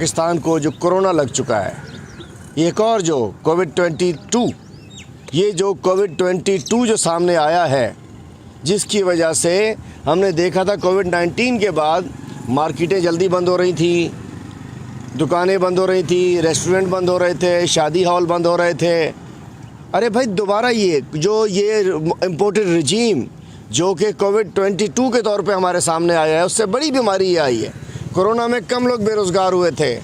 पाकिस्तान को जो कोरोना लग चुका है, एक और जो कोविड-22, ये जो कोविड-22 जो सामने आया है, जिसकी वजह से हमने देखा था कोविड-19 के बाद मार्केटें जल्दी बंद हो रही थी, दुकानें बंद हो रही थी, रेस्टोरेंट बंद हो रहे थे, शादी हॉल बंद हो रहे थे। अरे भाई, दोबारा ये इम्पोर्टेड रजीम जो कि कोविड-22 के तौर पे हमारे सामने आया है, उससे बड़ी बीमारी ये आई है। कोरोना में कम लोग बेरोज़गार हुए थे,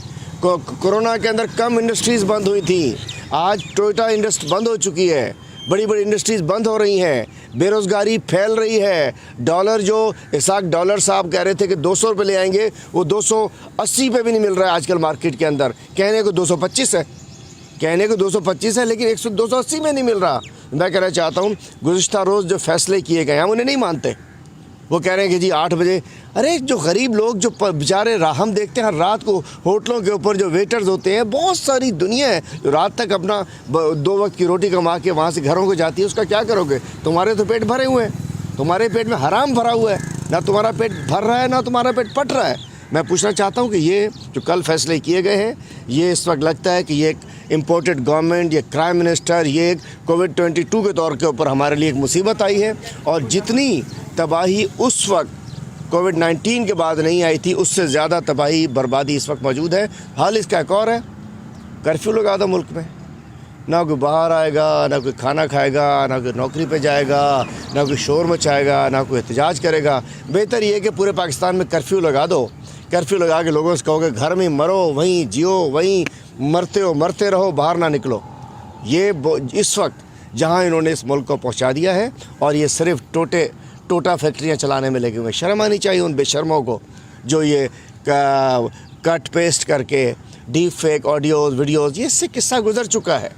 कोरोना के अंदर कम इंडस्ट्रीज़ बंद हुई थी। आज टोयोटा इंडस्ट्री बंद हो चुकी है, बड़ी बड़ी इंडस्ट्रीज़ बंद हो रही हैं, बेरोज़गारी फैल रही है। डॉलर जो इसाक डॉलर साहब कह रहे थे कि 200 रुपये ले आएंगे, वो 280 पे भी नहीं मिल रहा है आजकल मार्केट के अंदर। कहने को 225 है, कहने को 225 है, लेकिन 280 में नहीं मिल रहा। मैं कहना चाहता हूँ, गुज़िश्ता रोज़ जो फैसले किए गए हम उन्हें नहीं मानते। वो कह रहे हैं कि जी 8 बजे, अरे जो गरीब लोग जो बेचारे हम देखते हैं हर रात को होटलों के ऊपर जो वेटर्स होते हैं, बहुत सारी दुनिया है जो रात तक अपना 2 वक्त की रोटी कमा के वहाँ से घरों को जाती है। उसका क्या करोगे? तुम्हारे तो पेट भरे हुए हैं, तुम्हारे पेट में हराम भरा हुआ है, ना तुम्हारा पेट भर रहा है ना तुम्हारा पेट पट रहा है। मैं पूछना चाहता हूँ कि ये जो कल फैसले किए गए हैं, ये इस वक्त लगता है कि ये एक इम्पोर्टेड गवर्नमेंट, ये प्राइम मिनिस्टर, ये एक कोविड-22 के तौर के ऊपर हमारे लिए एक मुसीबत आई है। और जितनी तबाही उस वक्त कोविड-19 के बाद नहीं आई थी, उससे ज़्यादा तबाही बर्बादी इस वक्त मौजूद है। हाल इसका एक और है, कर्फ्यू लगा दो मुल्क में, ना कोई बाहर आएगा, ना कोई खाना खाएगा, ना कोई नौकरी पे जाएगा, ना कोई शोर मचाएगा, ना कोई एहतजाज करेगा। बेहतर ये है कि पूरे पाकिस्तान में कर्फ्यू लगा दो। कर्फ्यू लगा के लोगों से कहोगे घर में मरो, वहीं जियो, वहीं मरते रहो, बाहर ना निकलो। ये इस वक्त जहाँ इन्होंने इस मुल्क को पहुँचा दिया है, और ये सिर्फ टोटा फैक्ट्रियाँ चलाने में लगे हुए। शर्म आनी चाहिए उन बेशर्मों को जो ये कट पेस्ट करके डीप फेक ऑडियोज़ वीडियोज़, ये इससे किस्सा गुजर चुका है।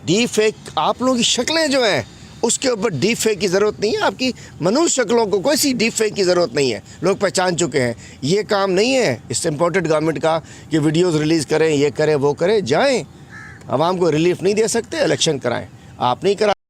डीप फेक आप लोगों की शक्लें जो हैं उसके ऊपर डीप फेक की ज़रूरत नहीं है। आपकी मनुष्य शक्लों को कोई सी डीप फेक की ज़रूरत नहीं है, लोग पहचान चुके हैं। ये काम नहीं है इस इम्पोर्टेड गवर्नमेंट का कि वीडियोज़ रिलीज़ करें, ये करें वो करें। जाएँ, आवाम को रिलीफ नहीं दे सकते, इलेक्शन कराएँ। आप नहीं करा